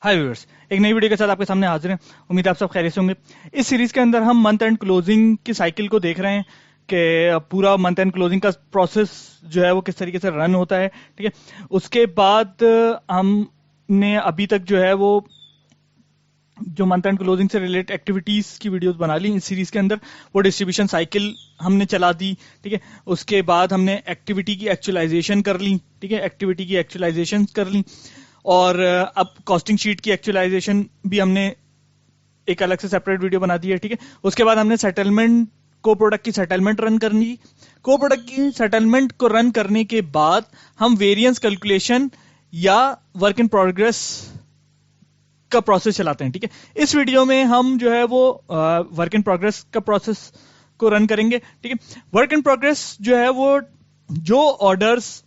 हाय viewers, एक नई video के साथ आपके सामने हाजिर हैं। उम्मीद है आप सब खैरियत से होंगे। इस सीरीज के अंदर हम मंथ एंड क्लोजिंग की साइकिल को देख रहे हैं कि पूरा मंथ एंड क्लोजिंग का प्रोसेस जो है वो किस तरीके से रन होता है। ठीक है, उसके बाद हमने अभी तक जो है वो जो मंथ एंड क्लोजिंग से रिलेटेड एक्टिविटीज की वीडियोस बना ली इस सीरीज के अंदर। वो डिस्ट्रीब्यूशन साइकिल हमने चला दी। ठीक है, उसके बाद हमने एक्टिविटी की एक्चुअलाइजेशन कर ली। ठीक है, एक्टिविटी की एक्चुअलाइजेशन कर ली और अब कॉस्टिंग शीट की एक्चुअलाइजेशन भी हमने एक अलग से सेपरेट वीडियो बना दी है। ठीक है, उसके बाद हमने सेटलमेंट को प्रोडक्ट की सेटलमेंट रन करनी। को प्रोडक्ट की सेटलमेंट को रन करने के बाद हम वेरिएंस कैलकुलेशन या वर्क इन प्रोग्रेस का प्रोसेस चलाते हैं। ठीक है, इस वीडियो में हम जो है वो वर्क इन प्रोग्रेस का प्रोसेस को रन करेंगे। ठीक है, वर्क इन प्रोग्रेस जो है वो जो ऑर्डर्स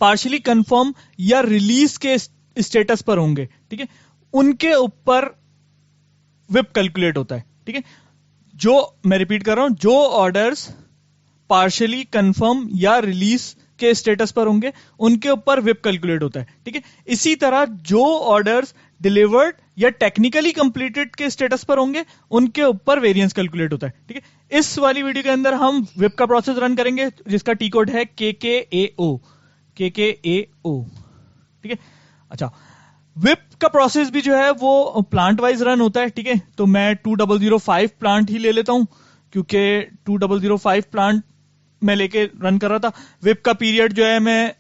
पार्शियली कंफर्म या रिलीज के स्टेटस पर होंगे, ठीक है, उनके ऊपर विप कैलकुलेट होता है। ठीक है, जो मैं रिपीट कर रहा हूं, जो ऑर्डर्स पार्शियली कंफर्म या रिलीज के स्टेटस पर होंगे उनके ऊपर विप कैलकुलेट होता है। ठीक है, इसी तरह जो ऑर्डर्स डिलीवर्ड या टेक्निकली कंप्लीटेड के स्टेटस पर होंगे उनके ऊपर वेरिएंस कैलकुलेट होता है। ठीक है, इस वाली वीडियो के अंदर हम विप का प्रोसेस रन करेंगे जिसका टी कोड है KKAO। ठीक है, अच्छा, विप का प्रोसेस भी जो है वो प्लांट वाइज रन होता है। ठीक है, तो मैं 2005 प्लांट ही ले लेता हूं क्योंकि 2005 प्लांट मैं लेके रन कर रहा था। विप का पीरियड जो है मैं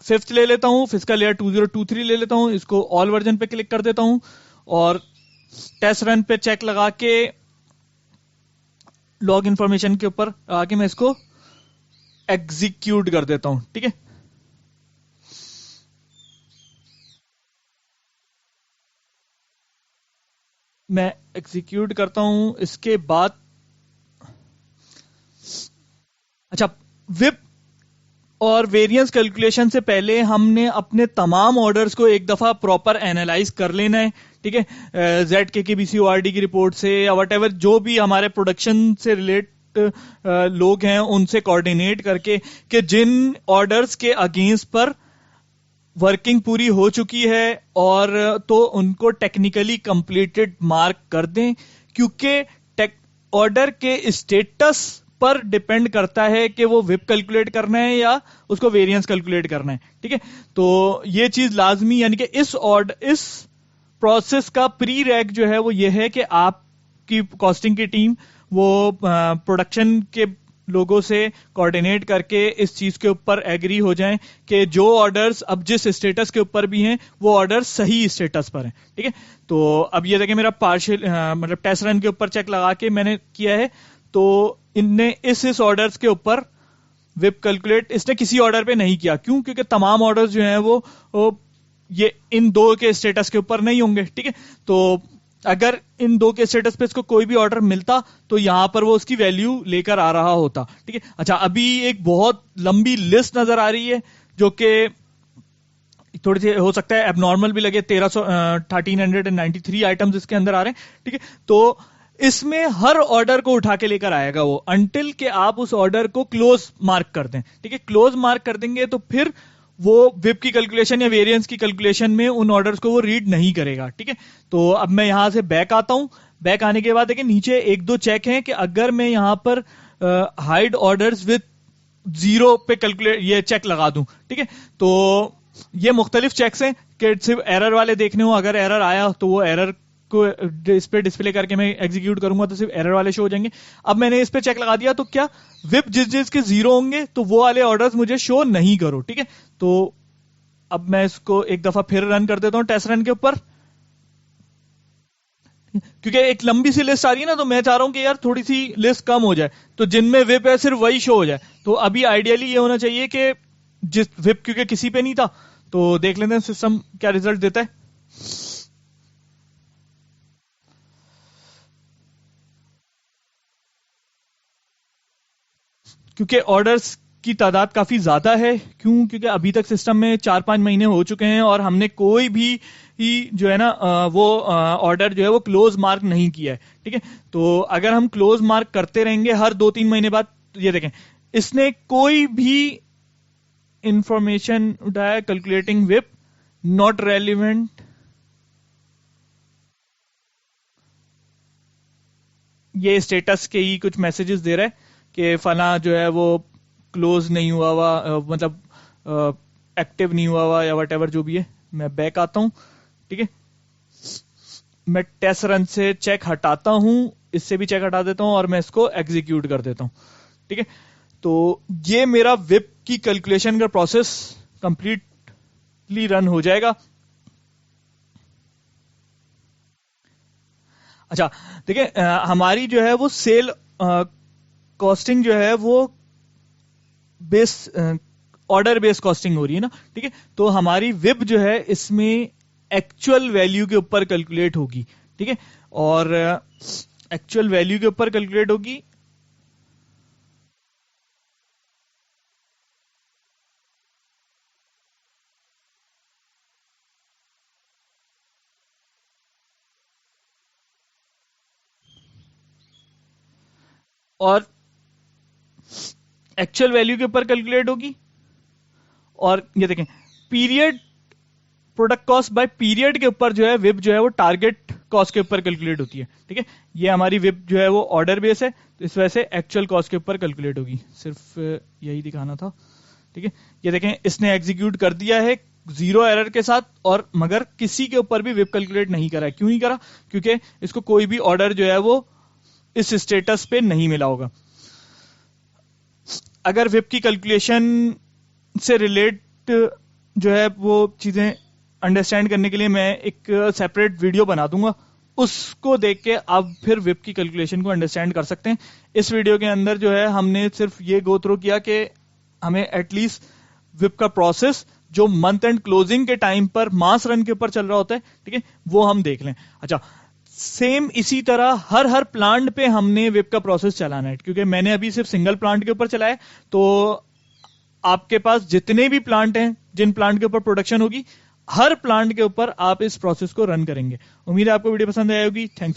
5th ले लेता हूं, फिजिकल ईयर 2023 ले लेता हूं, इसको ऑल वर्जन पे क्लिक कर देता हूं और टेस्ट रन पे चेक लगा के लॉग इंफॉर्मेशन के ऊपर आके मैं इसको एग्जीक्यूट कर देता हूं। ठीक है, मैं एग्जीक्यूट करता हूं। इसके बाद अच्छा, विप और वेरिएंस कैलकुलेशन से पहले हमने अपने तमाम ऑर्डर्स को एक दफा प्रॉपर एनालाइज कर लेना है। ठीक है, ZKKBCORD की रिपोर्ट से या वट एवर जो भी हमारे प्रोडक्शन से रिलेट लोग हैं उनसे कोऑर्डिनेट करके कि जिन ऑर्डर्स के अगेंस्ट पर वर्किंग पूरी हो चुकी है और तो उनको टेक्निकली कंप्लीटेड मार्क कर दें, क्योंकि ऑर्डर के स्टेटस पर डिपेंड करता है कि वो विप कैलकुलेट करना है या उसको वेरिएंस कैलकुलेट करना है। ठीक है, तो ये चीज लाजमी, यानी कि इस प्रोसेस का प्री रैक जो है वो ये है कि आपकी कॉस्टिंग की टीम वो प्रोडक्शन के लोगों से कोऑर्डिनेट करके इस चीज के ऊपर एग्री हो जाएं कि जो ऑर्डर्स अब जिस स्टेटस के ऊपर भी हैं वो ऑर्डर्स सही स्टेटस पर हैं। ठीक है, तो अब ये देखिए मेरा पार्शियल मतलब टेस्ट रन के ऊपर चेक लगा के मैंने किया है, तो इनने इस ऑर्डर्स के ऊपर विप कैलकुलेट इसने किसी ऑर्डर पे नहीं किया। क्यों? क्योंकि तमाम ऑर्डर्स जो हैं वो ये इन दो के स्टेटस के ऊपर नहीं होंगे। ठीक है, तो अगर इन दो के स्टेटस पे इसको कोई भी ऑर्डर मिलता तो यहां पर वो उसकी वैल्यू लेकर आ रहा होता। ठीक है, अच्छा, अभी एक बहुत लंबी लिस्ट नजर आ रही है जो कि थोड़ी सी हो सकता है एबनॉर्मल भी लगे। 1393 आइटम्स इसके अंदर आ रहे हैं। ठीक है, तो इसमें हर ऑर्डर को उठा के लेकर आएगा वो अंटिल के आप उस ऑर्डर को क्लोज मार्क कर दें। ठीक है, क्लोज मार्क कर देंगे तो फिर वो विप की कैलकुलेशन या वेरिएंस की कैलकुलेशन में उन ऑर्डर्स को वो रीड नहीं करेगा। ठीक है, तो अब मैं यहां से बैक आता हूं। बैक आने के बाद देखिए नीचे एक दो चेक हैं कि अगर मैं यहां पर हाइड ऑर्डर्स विद 0 पे कैलकुलेट ये चेक लगा दूं। ठीक है, तो ये मुख्तलिफ चेक्स हैं कि सिर्फ एरर वाले देखने हो, अगर एरर आया तो वो एरर को इस पे डिस्प्ले करके मैं एग्जीक्यूट करूंगा तो सिर्फ एरर वाले शो हो जाएंगे। अब मैंने इस पे चेक लगा दिया तो क्या विप जिस जिस के 0 होंगे तो वो वाले ऑर्डर्स मुझे शो नहीं करो। ठीक है, तो अब मैं इसको एक दफा फिर रन कर देता हूं टेस्ट रन के ऊपर, क्योंकि एक लंबी सी लिस्ट आ रही है ना, तो मैं चाह रहा हूं कि यार थोड़ी सी लिस्ट कम हो जाए तो जिनमें विप है सिर्फ वही शो हो जाए। तो अभी आइडियली ये होना चाहिए कि जिस विप क्योंकि किसी पे नहीं था, तो देख लेते हैं सिस्टम क्या रिजल्ट देता है। क्योंकि ऑर्डर्स की तादाद काफी ज्यादा है। क्यों? क्योंकि अभी तक सिस्टम में 4-5 महीने हो चुके हैं और हमने कोई भी ही जो है ना वो ऑर्डर जो है वो क्लोज मार्क नहीं किया है। ठीक है, तो अगर हम क्लोज मार्क करते रहेंगे हर 2-3 महीने बाद, तो ये देखें इसने कोई भी इंफॉर्मेशन उठाया कैलकुलेटिंग विप नॉट रेलिवेंट یہ اسٹیٹس کے ہی کچھ میسیجز دے رہا ہے کہ فلاں جو ہے وہ کلوز نہیں ہوا ہوا، مطلب ایکٹیو نہیں ہوا ہوا یا وٹ ایور جو بھی ہے. میں بیک آتا ہوں، ٹھیک ہے، میں ٹیسٹ رن سے چیک ہٹاتا ہوں، اس سے بھی چیک ہٹا دیتا ہوں اور میں اس کو ایگزیکیوٹ کر دیتا ہوں. ٹھیک ہے، تو یہ میرا وپ کی کیلکولیشن کا پروسیس کمپلیٹلی رن ہو جائے گا. اچھا دیکھیں، ہماری جو ہے وہ سیل کاسٹنگ جو ہے وہ بیس آرڈر بیس کاسٹنگ ہو رہی ہے نا. ٹھیک ہے، تو ہماری وب جو ہے اس میں ایکچوئل ویلیو کے اوپر کیلکولیٹ ہوگی. ٹھیک ہے، اور ایکچوئل ویلیو کے اوپر کیلکولیٹ ہوگی. اور ایکچوئل ویلیو کے اوپر کیلکولیٹ ہوگی. اور یہ دیکھیں period product cost by period کے اوپر جو ہے وب جو ہے وہ ٹارگیٹ کاسٹ کے اوپر کیلکولیٹ ہوتی ہے. ٹھیک ہے، یہ ہماری وب جو ہے وہ آرڈر بیس ہے، تو اس وجہ سے ایکچوئل کاسٹ کے اوپر کیلکولیٹ ہوگی. صرف یہی دکھانا تھا. ٹھیک ہے، یہ دیکھیں اس نے ایگزیکیوٹ کر دیا ہے 0 ایرر کے ساتھ، اور مگر کسی کے اوپر بھی وب کیلکولیٹ نہیں کرا ہے. کیوں نہیں کرا؟ کیونکہ اس کو کوئی بھی آرڈر جو ہے وہ اس اسٹیٹس پہ نہیں ملا ہوگا. اگر وب کی کیلکولیشن سے ریلیٹ جو ہے وہ چیزیں انڈرسٹینڈ کرنے کے لیے میں ایک سیپریٹ ویڈیو بنا دوں گا، اس کو دیکھ کے آپ پھر وب کی کیلکولیشن کو انڈرسٹینڈ کر سکتے ہیں. اس ویڈیو کے اندر جو ہے ہم نے صرف یہ گو تھرو کیا کہ ہمیں ایٹ لیسٹ وب کا پروسیس جو منتھ اینڈ کلوزنگ کے ٹائم پر ماس رن کے اوپر چل رہا ہوتا ہے، ٹھیک ہے، وہ ہم دیکھ لیں. اچھا، سیم اسی طرح ہر پلانٹ پہ ہم نے وب کا پروسیس چلانا ہے، کیونکہ میں نے ابھی صرف سنگل پلانٹ کے اوپر چلایا، تو آپ کے پاس جتنے بھی پلانٹ ہیں، جن پلانٹ کے اوپر پروڈکشن ہوگی، ہر پلانٹ کے اوپر آپ اس پروسیس کو رن کریں گے. امید ہے آپ کو ویڈیو پسند آئی ہوگی. تھینکس.